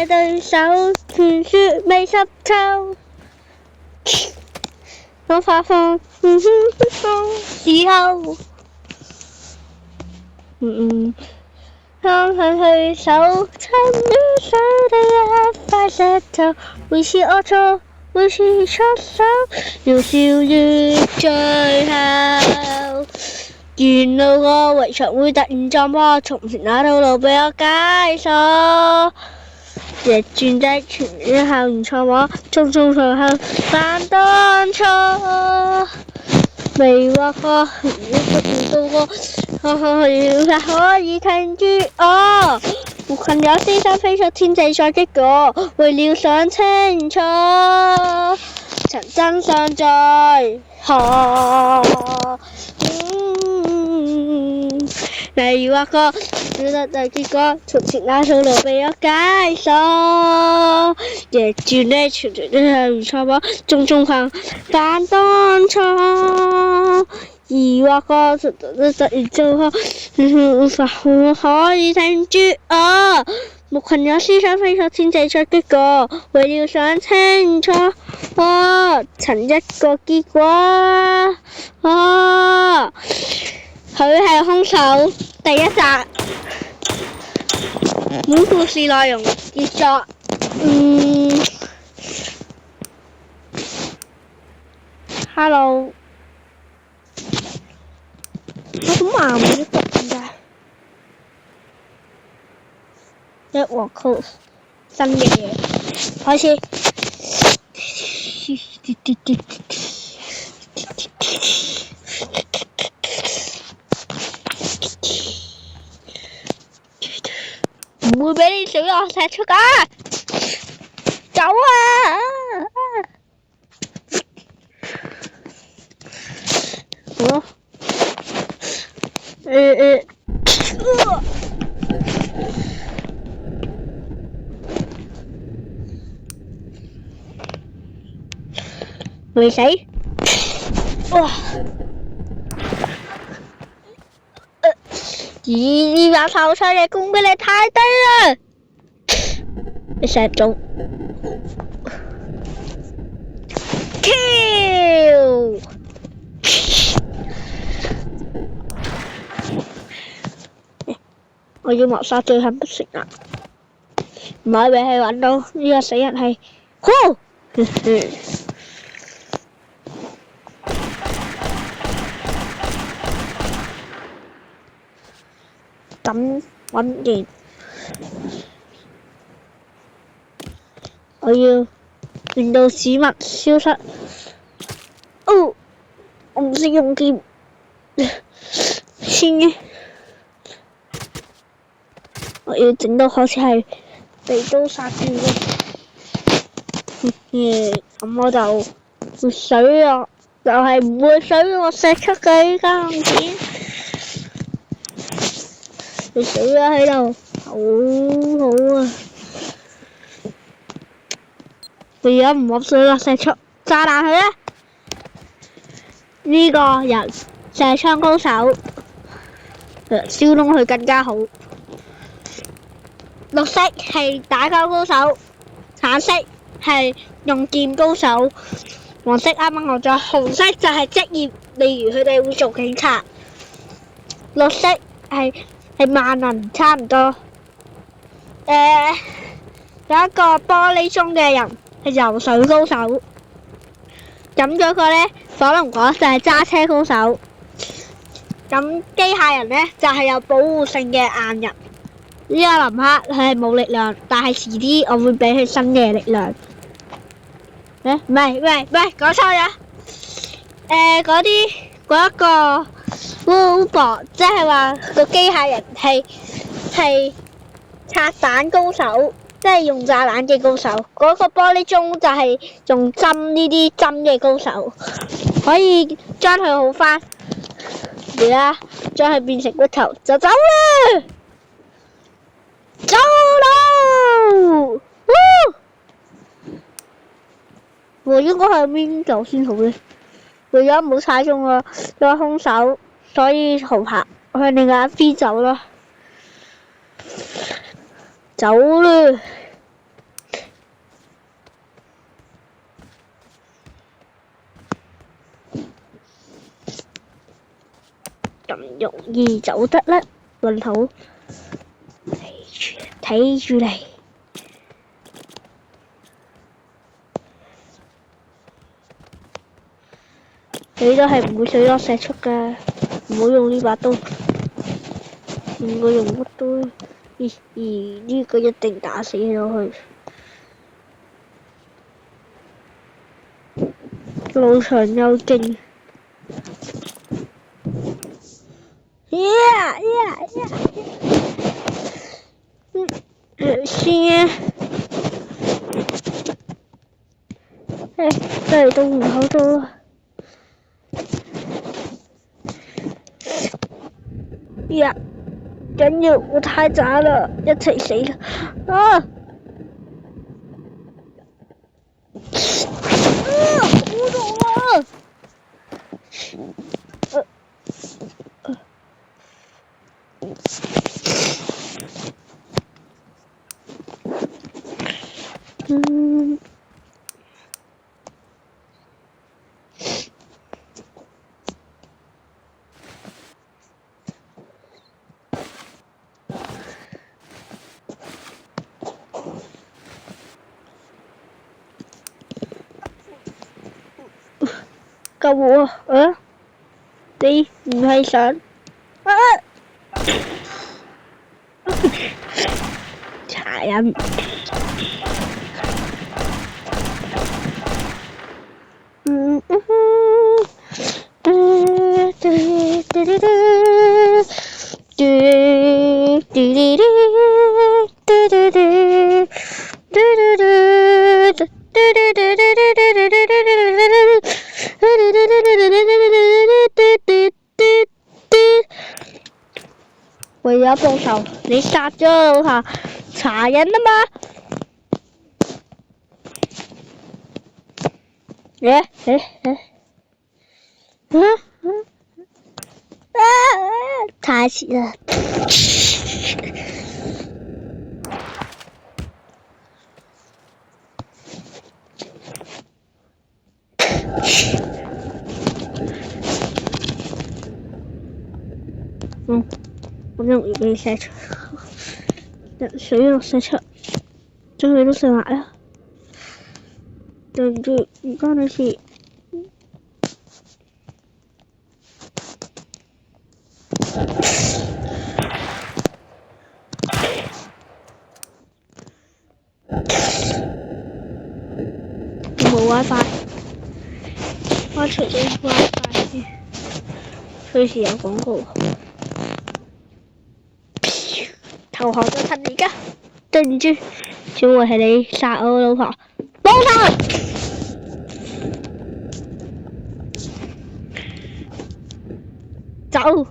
嘅對手，傳說未濕透。當發放時候，當佢對手沉於水的一塊石頭，每次惡錯，每次出手，要笑於最後。沿路個圍牆會突然撞破，從前那套路被我解鎖。逆轉的全院校園錯摸，匆匆上後犯當初。未畫過，不斷渡過，可以停住我。沒群有獅身飛出天際再擊過，為了想清楚，曾真相在何？未畫過，曉得大結果，從前那套路被我解鎖。逆轉的傳傳的係錯摸，種種犯當初。疑惑過，突然做錯，無法可以停住我。牧群有獅身飛出天際再擊過，為了想清楚，曾一個結果。佢係兇手，第一集。本故事內容傑作。Hello。我好麻木呢個點解？一鑊 close 新嘅嘢開始。唔會俾你小惡石出㗎，走啊！好。未死？哇！呢把炮槍嘅攻擊力太低啦！你射中 ，kill！ 我要謀殺罪行不成啊！唔可以俾佢揾到呢個死人係，咁揾完，我要令到市民消失。我唔識用劍，先嘅。我要整到好似係被刀殺住嘅，咁我就會水啊，就係唔會水我射出嘅呢間案件。你死啦喺度，好好啊！你而家唔好水啦，射出炸彈佢啦！呢個人射槍高手，燒窿佢更加好。綠色係打交高手，橙色係用劍高手，黃色啱啱講咗，紅色就係職業，例如佢哋會做警察。綠色係萬能差唔多。有一個玻璃鐘嘅人係游水高手，咁嗰個呢，火龍果就係揸車高手，咁機械人呢，就係有保護性嘅硬人。呢個林克佢係冇力量，但係遲啲我會俾佢新嘅力量。唔係，講錯咗。嗰一個 robot 即係話個機械人係拆彈高手，即係用炸彈嘅高手。嗰個玻璃鐘就係用針呢啲針嘅高手，可以將佢好翻。而家將佢變成骨頭就走啦！走咯！我應該喺邊度先好呢？為咗唔好踩中個兇手，所以逃跑向另外一邊走啦。走啦！咁容易走得甩。問號，睇住嚟。你都係唔會水落石出㗎，唔好用呢把刀。唔會用乜刀？呢個一定打死咗佢。路長又勁。先都嚟到門口度啦。緊要，我太渣啦，一齊死啦！好痛啊！救我啊！你唔係神啊！殘忍。為咗報仇，你殺咗我老婆，殘忍啊嘛！太遲啦！咁容易俾你射出，水落石出，將佢都射埋啦。對唔住，唔關你事。冇 WiFi， 我除咗 WiFi 先，隨時有廣告。投降咗趁而家，對唔住，只會係你殺我老婆，幫手！走！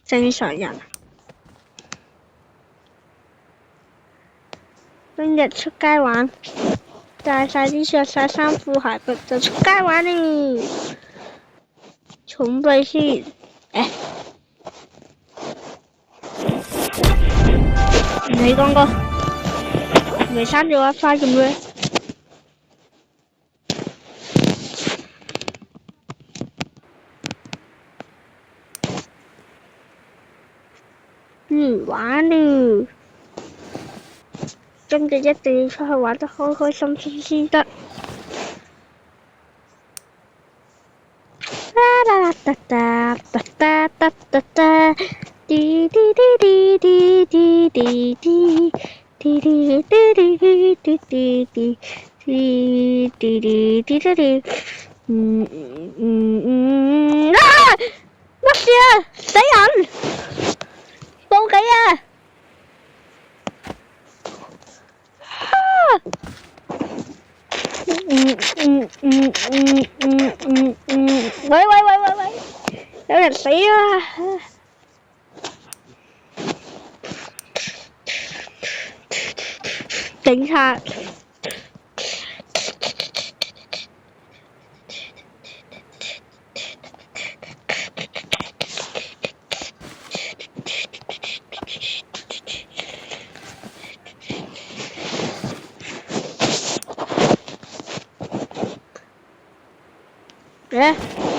正常人。今日出街玩，帶晒啲着晒衫褲鞋襪就出街玩啦。重備先，你講過，唔係刪咗WiFi嘅咩？玩啦！今日一定要出去玩得開開心心先得。啦啦噠噠噠噠噠噠噠，滴滴滴滴滴滴滴滴，滴滴滴滴滴滴滴滴，滴滴滴滴滴滴。乜事啊？死人！報警啊！喂！有人死啦！警察。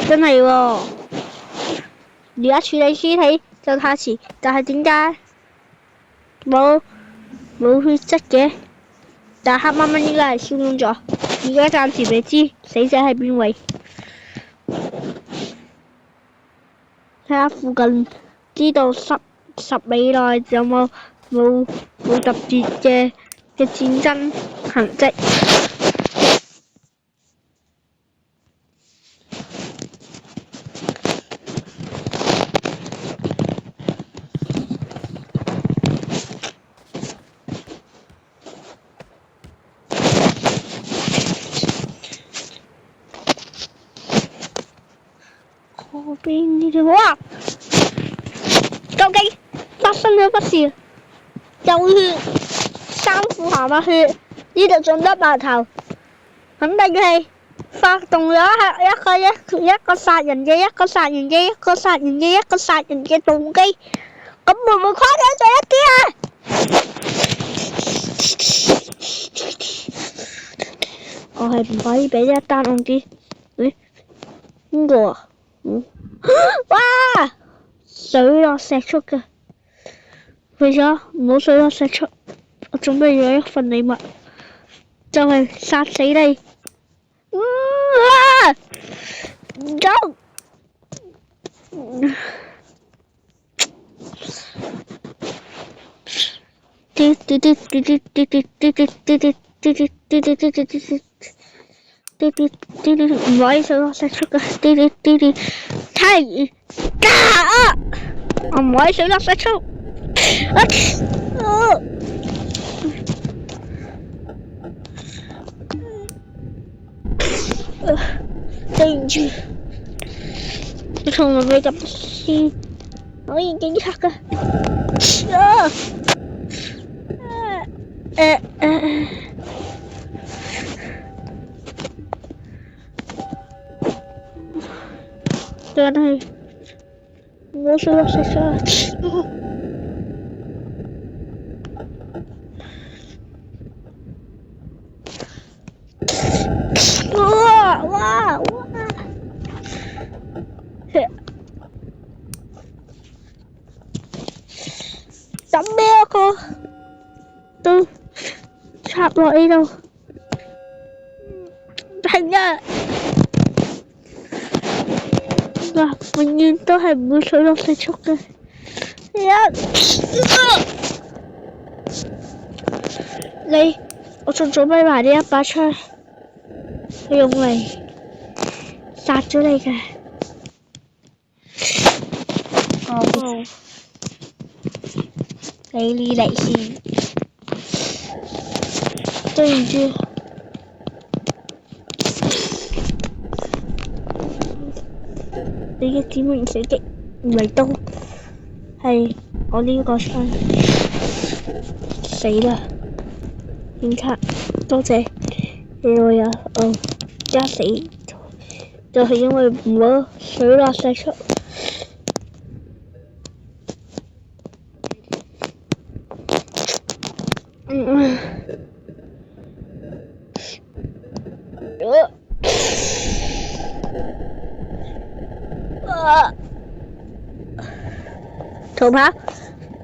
真係喎！而家處理屍體就太遲，但係點解冇血跡嘅？但黑掹掹應該係燒燶咗，而家暫時未知死者係邊位。睇下附近，知道十米內有冇特別嘅戰爭痕跡。嗰邊呢條哇！究竟發生咗乜事？有血，衫褲行埋血，呢度仲得埋頭，肯定係發動咗一個殺人嘅動機。咁會唔會誇張咗一啲啊？我係唔可以俾一單案件。邊個啊？哇！水落石出嘅，為咗唔好水落石出，我準備咗一份禮物，就係殺死你。走！唔可以水落石出嘅，係我唔可以水落石出。對唔住，我從來未咁先可以警察嘅。但係我水落石出。哇！咁咩一個都插落呢度，係啊！永遠都係唔會水落石出嘅。我仲準備埋呢一把槍，用嚟殺咗你嘅。你呢嚟先，對唔住。你嘅指紋射擊唔係刀，係我呢個槍。死啦！警察，多謝你我有一死，就係因為唔好水落石出。逃跑！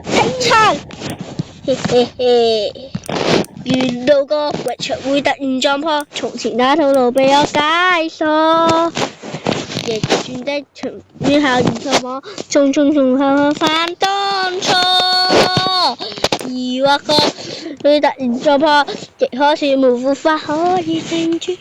清槍！沿路個圍牆會突然撞破，從前那套路被我解鎖。逆轉的長於校園錯網，重後犯當初。疑惑個會突然撞破，亦可是無法可以定住。